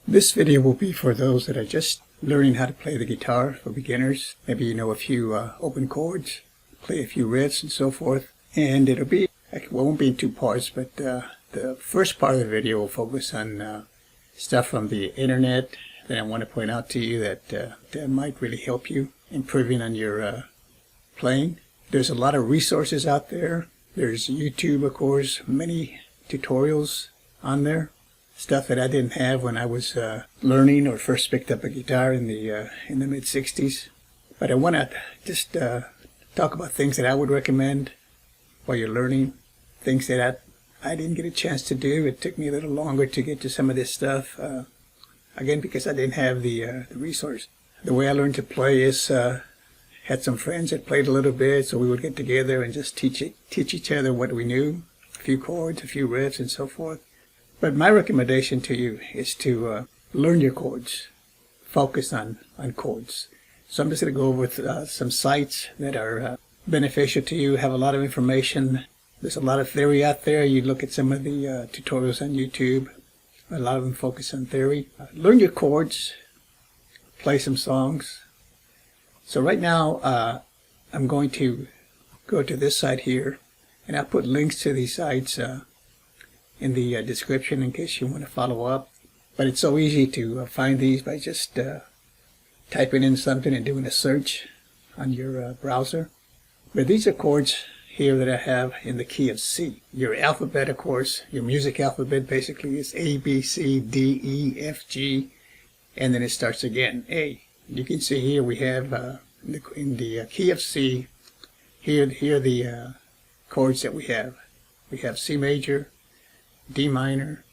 This video will be for those that are just learning how to play the guitar, for beginners. Maybe you know a few open chords, play a few riffs and so forth. And it'll be, well, it won't be in two parts, but the first part of the video will focus on stuff from the internet that I want to point out to you that might really help you improving on your playing. There's a lot of resources out there. There's YouTube, of course, many tutorials on there. Stuff that I didn't have when I was learning or first picked up a guitar in the mid-60s. But I want to just talk about things that I would recommend while you're learning, things that I didn't get a chance to do. It took me a little longer to get to some of this stuff, again, because I didn't have the resource. The way I learned to play is had some friends that played a little bit, so we would get together and just teach each other what we knew, a few chords, a few riffs, and so forth. But my recommendation to you is to learn your chords, focus on chords. So I'm just going to go over some sites that are beneficial to you, have a lot of information. There's a lot of theory out there. You look at some of the tutorials on YouTube. A lot of them focus on theory. Learn your chords, play some songs. So right now I'm going to go to this site here, and I'll put links to these sites in the description in case you want to follow up. But it's so easy to find these by just typing in something and doing a search on your browser. But these are chords here that I have in the key of C. Your alphabet, of course, your music alphabet basically is A, B, C, D, E, F, G, and then it starts again, A. You can see here we have in the key of C, here are the chords that we have. We have C major, D minor,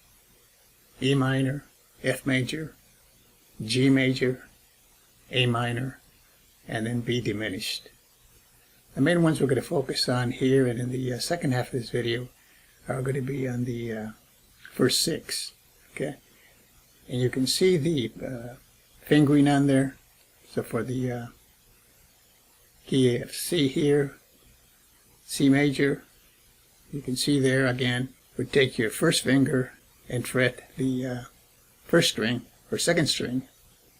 E minor, F major, G major, A minor, and then B diminished. The main ones we're going to focus on here and in the second half of this video are going to be on the first six. Okay, and you can see the fingering on there. So for the key of C here, C major, you can see there again, would take your first finger and fret the first string or second string,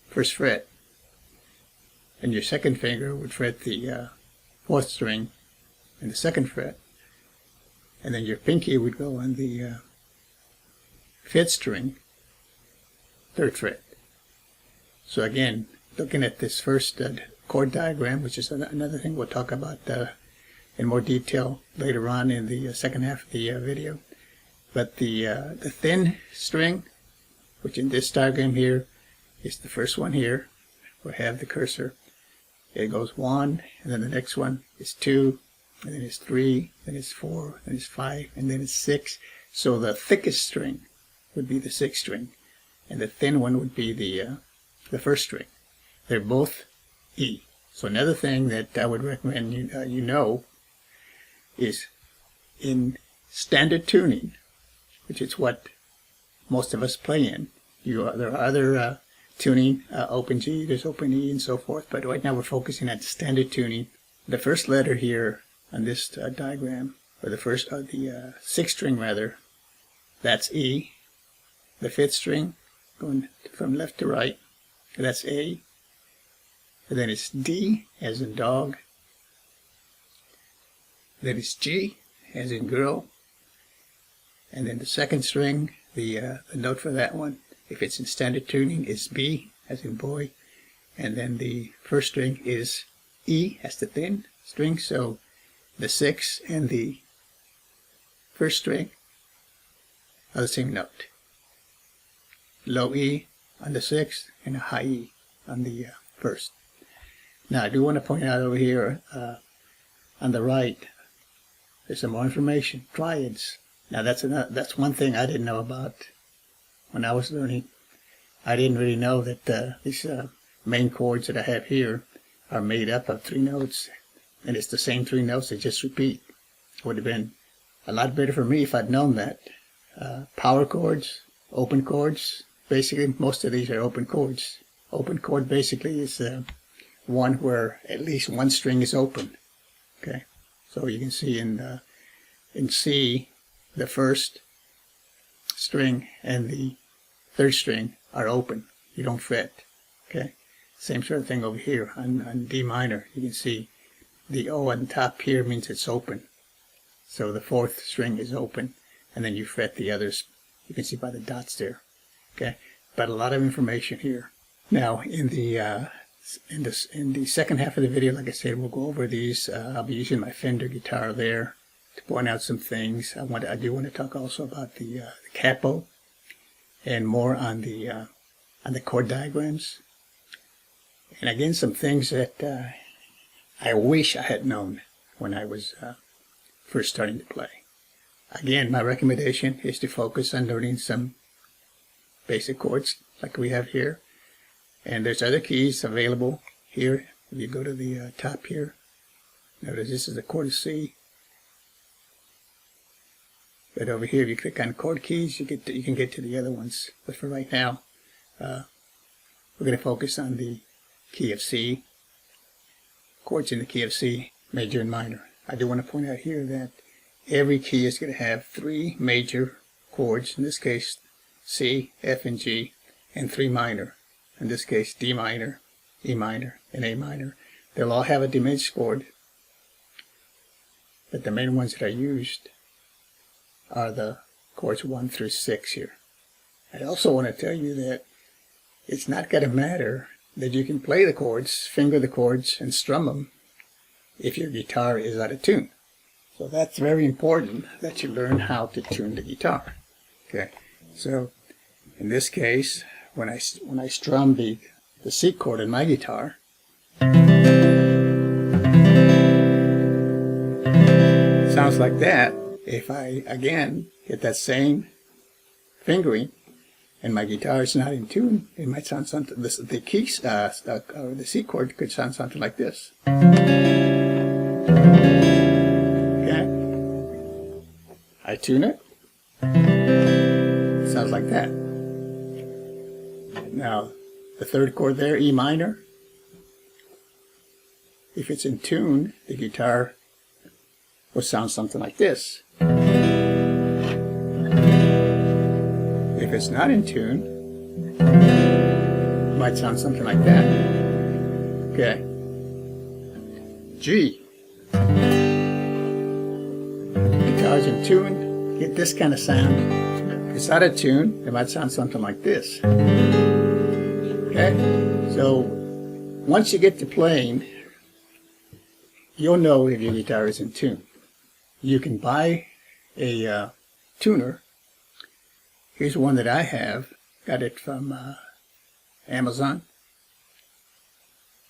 first fret, and your second finger would fret the fourth string and the second fret, and then your pinky would go on the fifth string, third fret. So again, looking at this first chord diagram, which is another thing we'll talk about in more detail later on in the second half of the video. But the thin string, which in this diagram here is the first one here, where I have the cursor. It goes 1, and then the next one is 2, and then it's 3, then it's 4, then it's 5, and then it's 6. So the thickest string would be the sixth string, and the thin one would be the first string. They're both E. So another thing that I would recommend you know is in standard tuning, which is what most of us play in. There are other tuning, open G, there's open E, and so forth, but right now we're focusing on standard tuning. The first letter here on this diagram, or the sixth string rather, that's E. The fifth string, going from left to right, that's A. And then it's D, as in dog. Then it's G, as in girl. And then the second string, the note for that one, if it's in standard tuning, is B, as in boy. And then the first string is E, as the thin string. So the sixth and the first string are the same note. Low E on the sixth and a high E on the first. Now I do want to point out over here on the right, there's some more information. Triads. Now that's one thing I didn't know about when I was learning. I didn't really know that these main chords that I have here are made up of 3 notes, and it's the same 3 notes they just repeat. It would have been a lot better for me if I'd known that. Power chords, open chords, basically most of these are open chords. Open chord basically is one where at least one string is open. Okay, so you can see in C, the first string and the third string are open. You don't fret. Okay. Same sort of thing over here on D minor. You can see the O on top here means it's open. So the fourth string is open, and then you fret the others. You can see by the dots there. Okay. But a lot of information here. Now in the second half of the video, like I said, we'll go over these. I'll be using my Fender guitar there to point out some things. I do want to talk also about the Capo and more on the chord diagrams. And again, some things that I wish I had known when I was first starting to play. Again, my recommendation is to focus on learning some basic chords like we have here. And there's other keys available here. If you go to the top here, notice this is the chord of C. But over here, if you click on chord keys, you can get to the other ones. But for right now, we're going to focus on the key of C, chords in the key of C, major and minor. I do want to point out here that every key is going to have 3 major chords, in this case C, F, and G, and 3 minor, in this case D minor, E minor, and A minor. They'll all have a diminished chord, but the main ones that are used are the chords 1 through 6 here. I also want to tell you that it's not going to matter that you can play the chords, finger the chords, and strum them if your guitar is out of tune. So that's very important that you learn how to tune the guitar. Okay, so in this case, when I strum the C chord in my guitar, it sounds like that. If I again hit that same fingering and my guitar is not in tune, it might sound something. The keys, or the C chord could sound something like this. Okay, I tune it. It sounds like that. Now, the third chord there, E minor. If it's in tune, the guitar will sound something like this. If it's not in tune, it might sound something like that. Okay. G. Guitar's in tune, get this kind of sound. If it's out of tune, it might sound something like this. Okay? So, once you get to playing, you'll know if your guitar is in tune. You can buy a tuner. Here's one that I have. Got it from Amazon.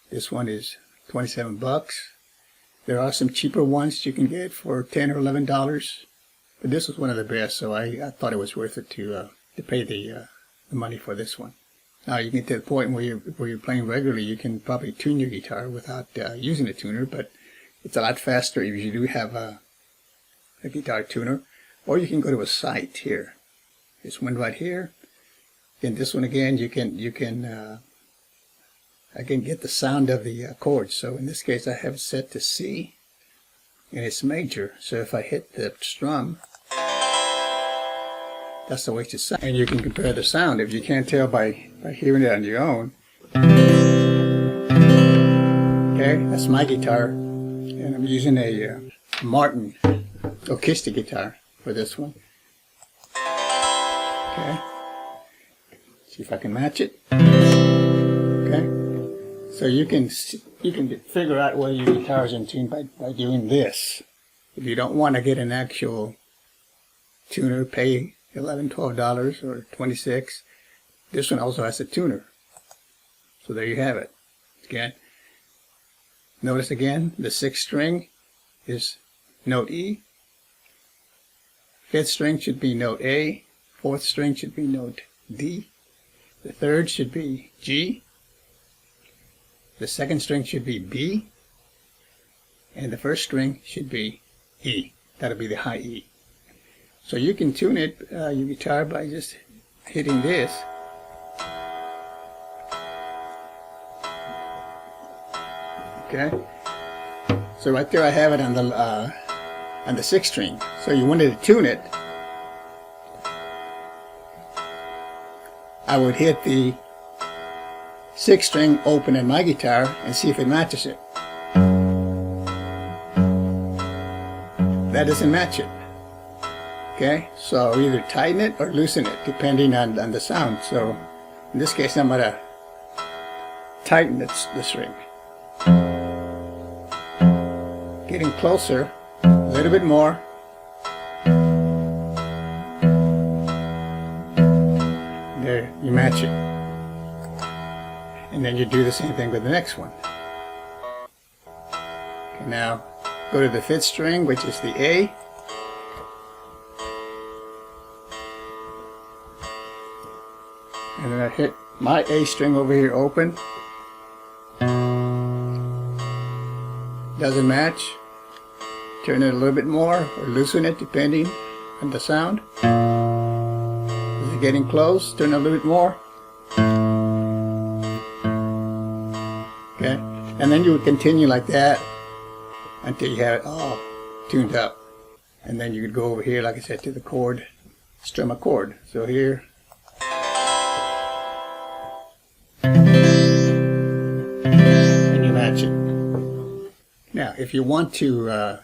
This one is 27 bucks. There are some cheaper ones you can get for $10 or $11, but this was one of the best, so I thought it was worth it to pay the money for this one. Now you get to the point where you're playing regularly, you can probably tune your guitar without using a tuner, but it's a lot faster if you do have a guitar tuner. Or you can go to a site here. This one right here. And this one again, you can get the sound of the chords. So in this case, I have it set to C, and it's major. So if I hit the strum, that's the way it should sound. And you can compare the sound if you can't tell by hearing it on your own. Okay, that's my guitar, and I'm using a Martin acoustic guitar for this one. Okay, see if I can match it. Okay, so you can figure out whether your guitar is in tune by doing this. If you don't want to get an actual tuner, pay $11, $12 or $26. This one also has a tuner. So there you have it. Again, notice again the 6th string is note E. 5th string should be note A. 4th string should be note D. The 3rd should be G. The 2nd string should be B. And the 1st string should be E. That'll be the high E. So you can tune it, your guitar, by just hitting this. Okay. So right there I have it on the 6th string. So you wanted to tune it. I I would hit the 6th string open in my guitar and see if it matches it. That doesn't match it. Okay, so I'll either tighten it or loosen it depending on the sound. So in this case I'm going to tighten the string. Getting closer, a little bit more. There, you match it. And then you do the same thing with the next one. Okay, now go to the 5th string, which is the A. And then I hit my A string over here open. Doesn't match. Turn it a little bit more or loosen it depending on the sound. Is it getting close? Turn it a little bit more. Okay, and then you would continue like that until you have it all tuned up. And then you could go over here, like I said, to the chord, strum a chord. So here. And you match it. Now, if you want to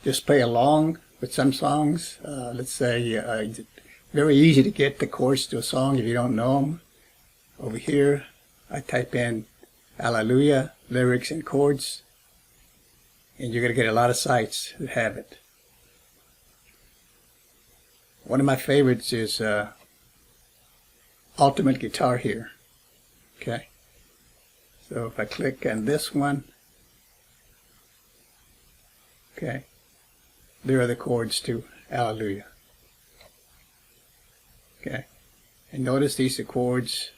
just play along with some songs, let's say it's very easy to get the chords to a song if you don't know them. Over here, I type in Hallelujah, lyrics and chords, and you're going to get a lot of sites that have it. One of my favorites is Ultimate Guitar here. Okay, so if I click on this one, okay, there are the chords to Hallelujah. Okay, and notice these are chords.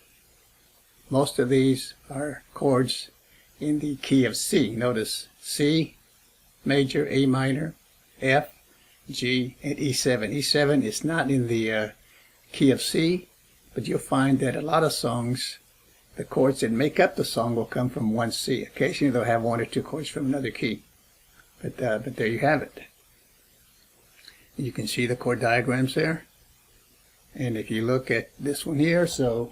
Most of these are chords in the key of C. Notice C major, A minor, F, G, and E7. E7 is not in the key of C, but you'll find that a lot of songs, the chords that make up the song will come from one C. Occasionally they'll have one or two chords from another key. But there you have it. You can see the chord diagrams there. And if you look at this one here, so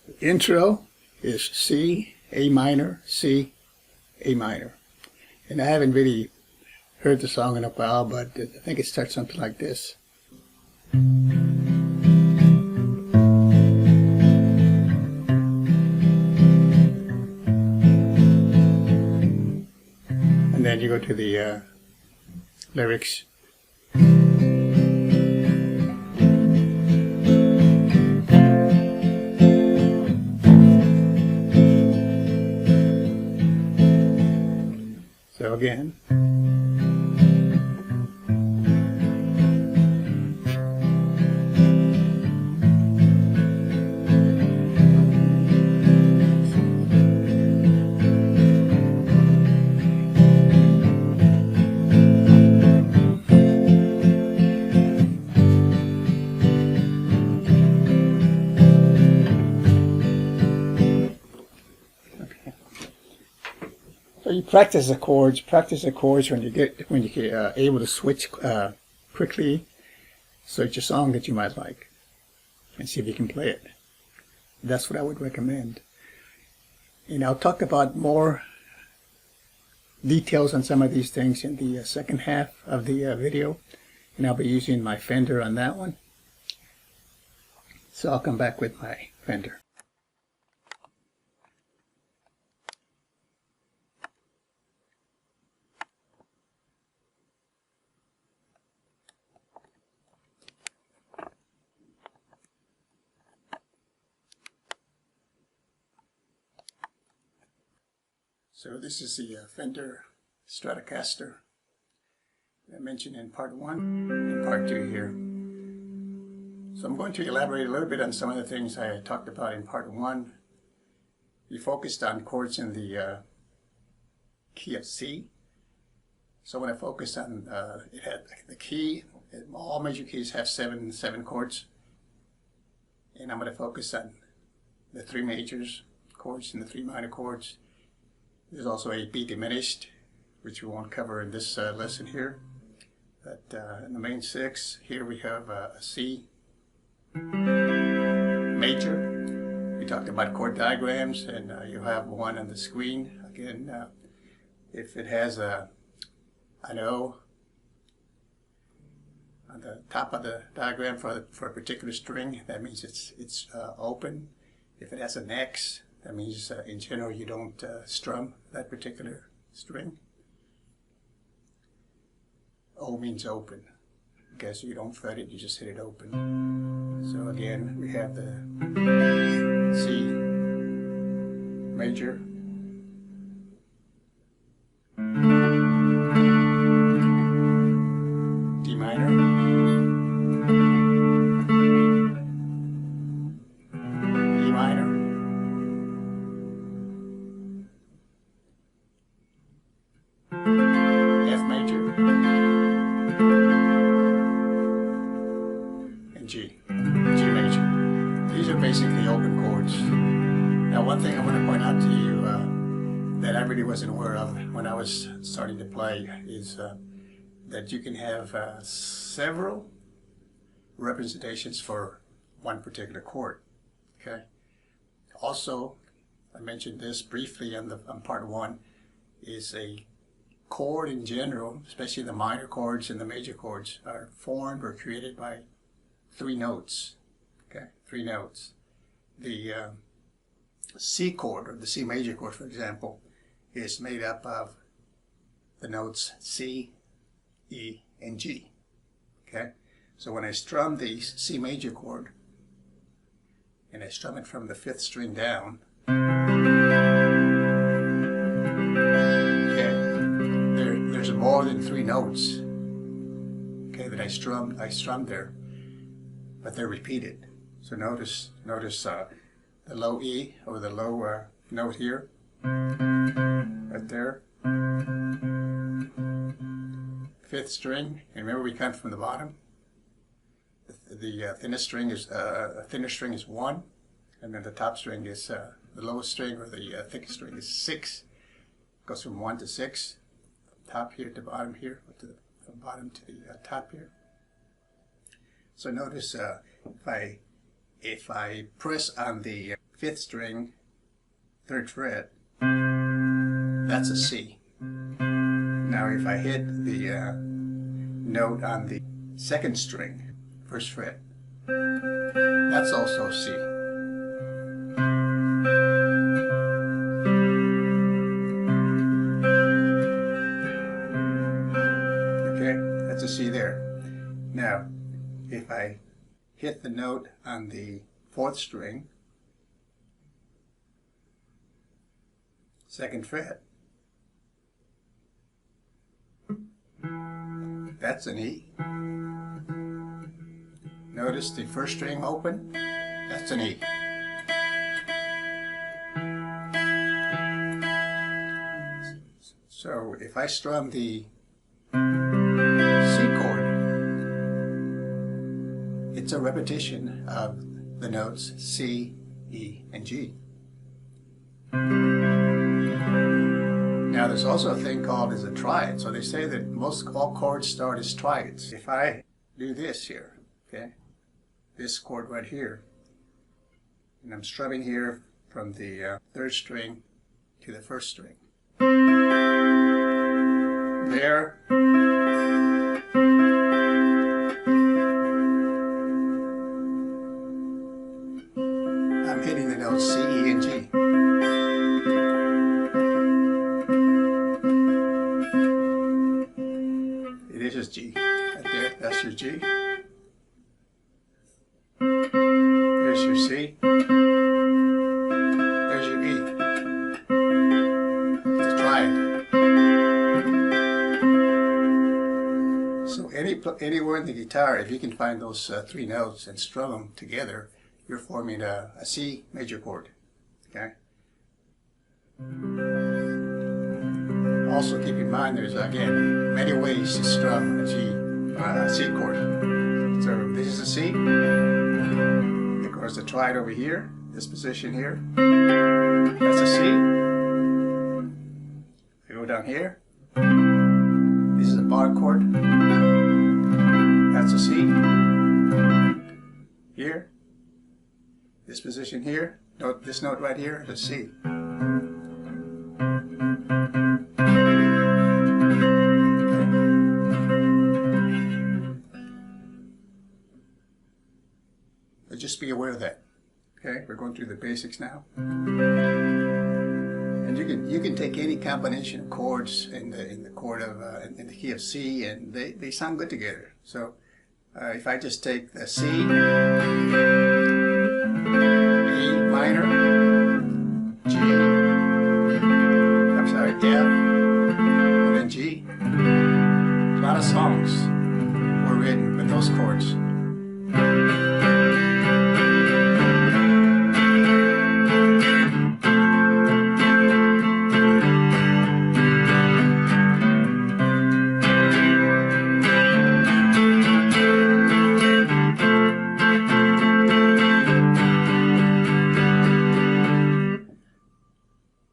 the intro is C, A minor, C, A minor. And I haven't really heard the song in a while, but I think it starts something like this. And then you go to the lyrics. So again, so you practice the chords. Practice the chords when you get able to switch quickly. Search a song that you might like and see if you can play it. That's what I would recommend. And I'll talk about more details on some of these things in the second half of the video, and I'll be using my Fender on that one. So I'll come back with my Fender. So this is the Fender Stratocaster that I mentioned in part 1 and part 2 here. So I'm going to elaborate a little bit on some of the things I talked about in part 1. We focused on chords in the key of C. So when I focused on it had the key, all major keys have seven chords. And I'm going to focus on the 3 majors chords and the 3 minor chords. There's also a B diminished, which we won't cover in this lesson here. But in the main 6, here we have a C major, talked about chord diagrams, and you have one on the screen. Again, if it has an O on the top of the diagram for a particular string, that means it's open. If it has an X, that means in general you don't strum that particular string. O means open. Okay, so you don't fret it, you just hit it open. So again, we have the C major, D minor, E minor, F major, and G major. These are basically open chords. Now, one thing I want to point out to you that I really wasn't aware of when I was starting to play is that you can have several representations for one particular chord. Okay. Also, I mentioned this briefly on part 1, is a chord in general, especially the minor chords and the major chords, are formed or created by 3 notes. Okay, 3 notes. The C chord, or the C major chord, for example, is made up of the notes C, E, and G. Okay, so when I strum the C major chord, and I strum it from the 5th string down, okay, there's more than 3 notes, okay, that I strum there, but they're repeated. So notice the low E, or the low note here, right there, 5th string, and remember we count from the bottom. The thinnest string is thinner string is 1, and then the top string is the lowest string, or the thickest string is 6. Goes from 1 to 6, top here to bottom here, or from bottom to the top here. So notice if I press on the 5th string, 3rd fret, that's a C. Now if I hit the note on the 2nd string, 1st fret, that's also C. Okay, that's a C there. Now, if I hit the note on the 4th string, 2nd fret, that's an E. Notice the 1st string open, that's an E. So if I strum the C chord, it's a repetition of the notes C, E, and G. Now there's also a thing called as a triad. So they say that all chords start as triads. If I do this here, okay, this chord right here, and I'm strumming here from the 3rd string to the 1st string. There, I'm hitting the notes C, E, and G. It is just G. Right there, that's your G. There's your C. There's your E. It's a triad. So anywhere in the guitar, if you can find those 3 notes and strum them together, you're forming a C major chord. Okay. Also keep in mind there's again many ways to strum a C chord. So this is a C. Of course, the triad over here, this position here, that's a C. I go down here. This is a bar chord. That's a C. Here. This position here, Note this note right here, the C. But just be aware of that. Okay, we're going through the basics now. And you can take any combination of chords in the chord of in the key of C, and they sound good together. So if I just take the C, A minor, G, I'm sorry, F, and then G. A lot of songs were written with those chords.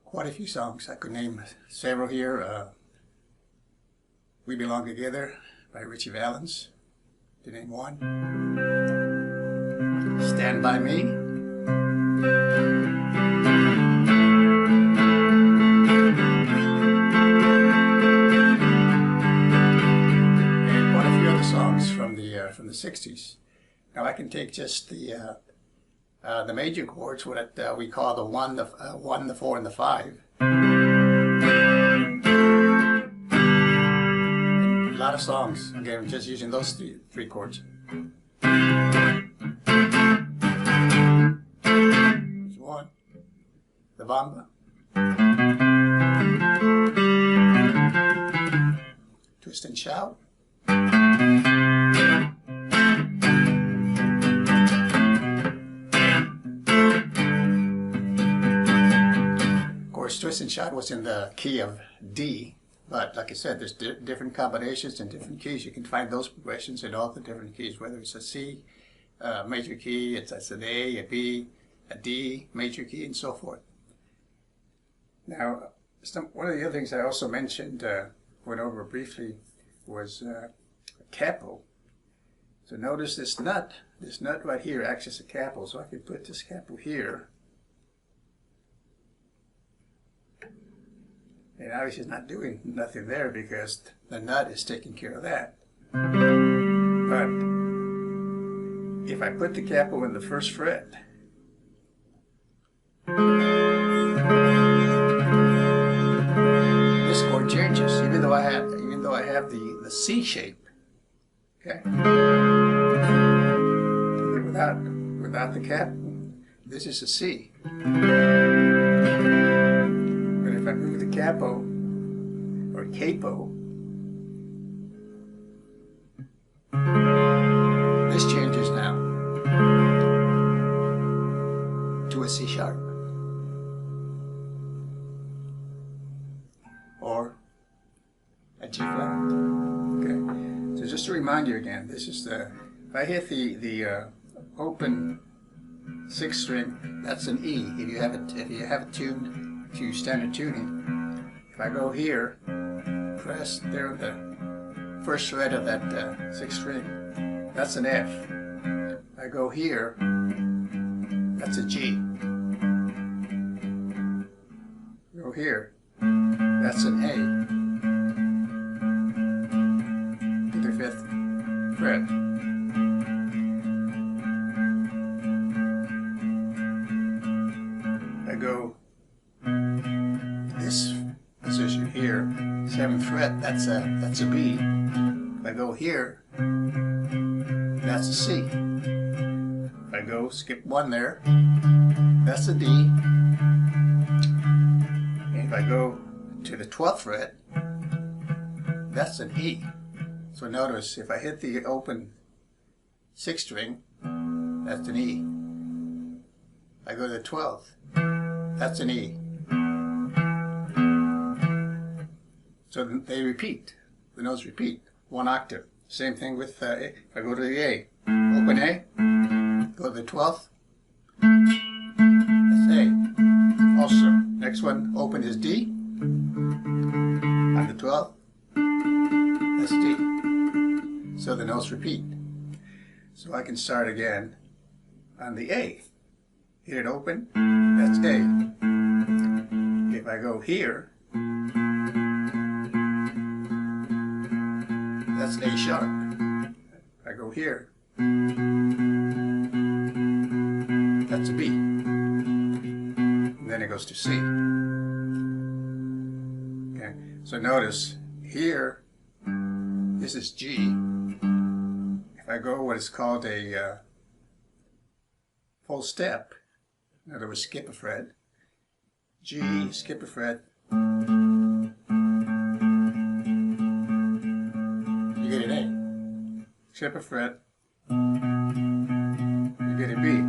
Quite a few songs. I could name several here. We Belong Together by Richie Valens, to name one. Stand By Me. And quite a few other songs from the 60s. Now I can take just the major chords, what we call the 1, the 4, and the 5. And a lot of songs, again, just using those three chords. There's one. The Bamba. Twist and Shout. Twist and Shout was in the key of D, but like I said, there's different combinations and different keys. You can find those progressions in all the different keys, whether it's a C major key, it's an A, a B, a D major key, and so forth. Now, one of the other things I also mentioned, went over briefly, was capo. So notice this nut right here acts as a capo, so I can put this capo here. And obviously it's not doing nothing there because the nut is taking care of that. But if I put the capo in the first fret, this chord changes, even though I have the C shape. Okay. Without the capo, this is a C. If I move the capo, or capo, this changes now to a C sharp, or a G flat. Okay, so just to remind you again, this is the, if I hit the open 6th string, that's an E. If you have it tuned to standard tuning. If I go here, press there on the first fret of that 6th string, that's an F. If I go here, that's a G. Go here, that's an A to the 5th fret. I go this position here, 7th fret, that's a B. If I go here, that's a C. If I go skip 1 there, that's a D. And if I go to the 12th fret, that's an E. So notice if I hit the open 6th string, that's an E. If I go to the 12th, that's an E. So they repeat, the notes repeat, 1 octave. Same thing with, if I go to the A, open A, go to the 12th, that's A. Also, next one, open is D, on the 12th, that's D. So the notes repeat. So I can start again on the A. hit it open, that's A. If I go here, that's A sharp. If I go here, that's a B. And then it goes to C. Okay, so notice here, this is G. If I go what is called a full step, in other words, skip a fret, G, skip a fret, you get an A. Skip a fret, you get a B.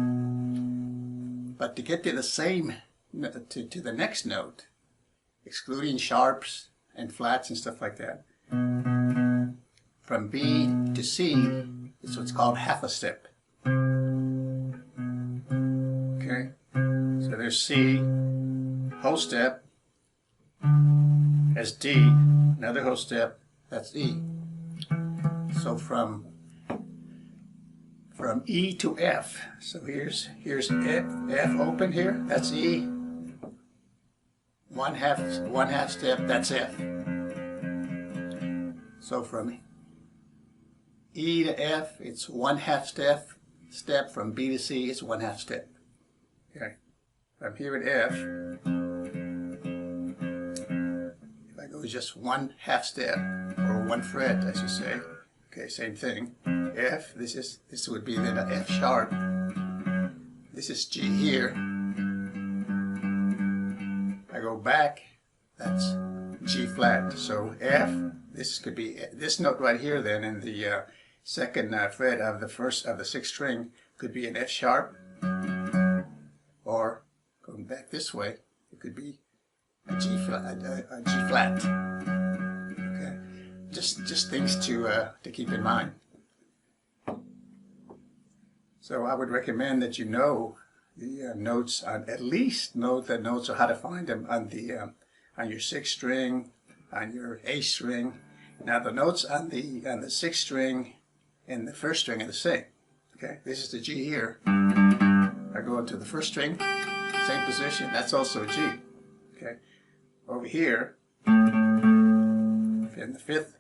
But to get to the same, to the next note, excluding sharps and flats and stuff like that, from B to C is what's called half a step. Okay, so there's C, whole step, as D, another whole step, that's E. So from E to F, so here's F open here, that's E. One half step, that's F. So from E to F, it's 1/2 step. From B to C, it's 1/2 step. Okay. From here at F, if I go just 1/2 step, or 1 fret, I should say. Okay, same thing. F, this would be then an F sharp. This is G here. I go back, that's G flat. So F, this could be this note right here then in the second fret of the sixth string could be an F sharp, or going back this way, it could be a G flat. Okay, just things to keep in mind. So I would recommend that you know the notes, at least know the notes or how to find them on the on your sixth string, on your eighth string. Now the notes on the sixth string and the first string are the same. Okay, this is the G here. I go into the first string, same position. That's also a G. Okay, over here in the fifth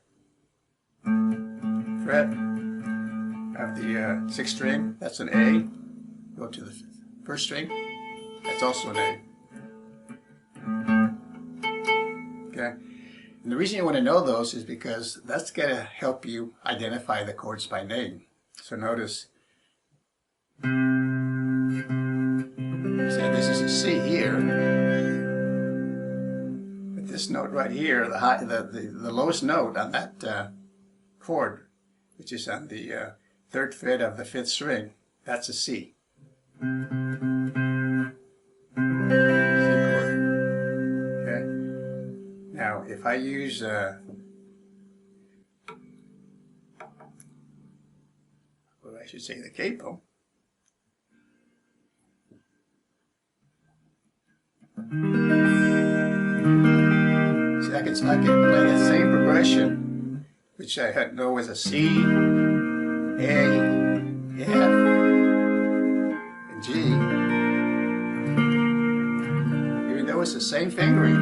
fret of the sixth string, that's an A. Go to the first string, that's also an A. Okay, and the reason you want to know those is because that's going to help you identify the chords by name. So notice, say this is a C here, but this note right here, the lowest note on that chord, which is on the third fret of the fifth string, that's a C. C chord. Okay. Now, if I use well, I should say the capo. See, I can play that same progression, which I know as a C, A, F, and G. Even though it's the same fingering,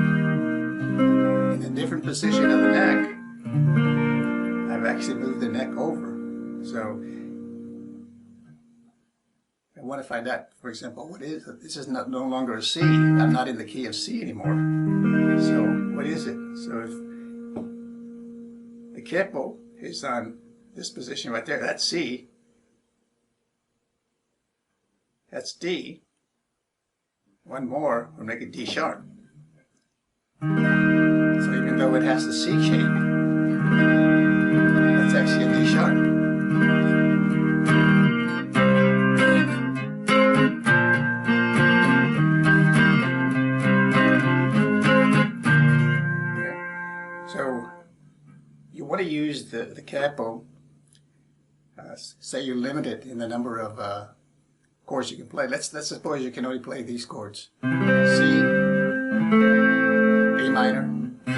in a different position of the neck, I've actually moved the neck over. So I want to find out, for example, what is it? This is no longer a C. I'm not in the key of C anymore. So what is it? So if the capo is on this position right there, that's C. That's D. One more will make it D sharp. So even though it has the C shape, that's actually a D sharp. Okay. So you want to use the capo. Say you're limited in the number of chords you can play. Let's suppose you can only play these chords: C, A minor, D,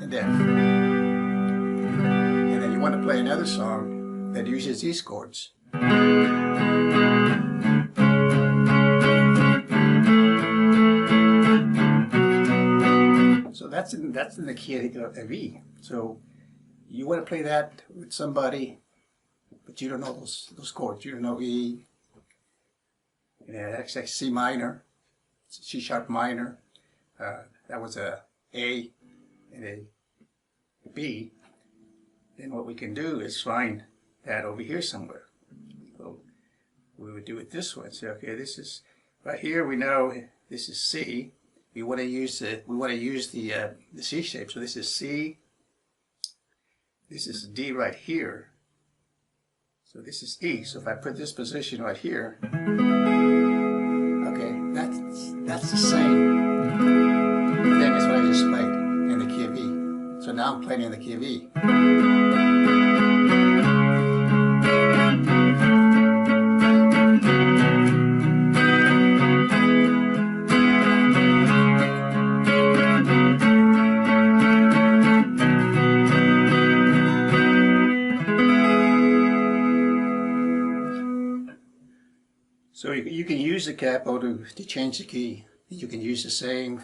and F. And then you want to play another song that uses these chords. that's in the key of E. So you want to play that with somebody, but you don't know those chords. You don't know E. Yeah, that's like C minor, C sharp minor. That was a A and a B. Then what we can do is find that over here somewhere. So we would do it this way. Say, okay, this is right here. We know this is C. We want to use the C shape. So this is C. This is D right here. So this is E. So if I put this position right here, okay, that's the same thing as what I just played in the key of E. So now I'm playing in the key of E. So you can use the capo to change the key. You can use the same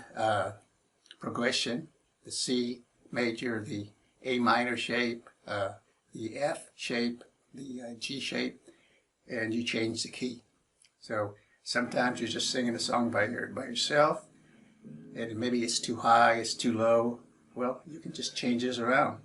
progression, the C major, the A minor shape, the F shape, the G shape, and you change the key. So sometimes you're just singing a song by yourself, and maybe it's too high, it's too low. Well, you can just change this around.